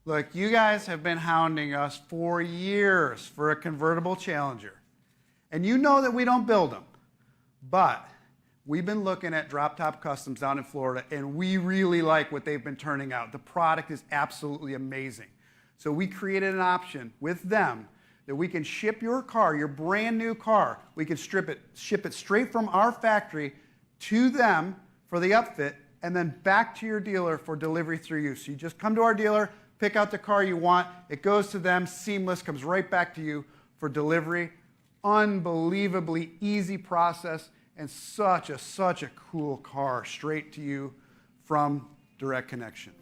Look, you guys have been hounding us for years for a convertible Challenger. And you know that we don't build them. But we've been looking at Droptop Customs down in Florida, and we really like what they've been turning out. The product is absolutely amazing. So we created an option with them that we can ship your car, your brand new car, we can ship it straight from our factory to them for the upfit, and then back to your dealer for delivery through you. So you just come to our dealer, pick out the car you want, it goes to them, seamless, comes right back to you for delivery. Unbelievably easy process, and such a cool car straight to you from Direct Connection.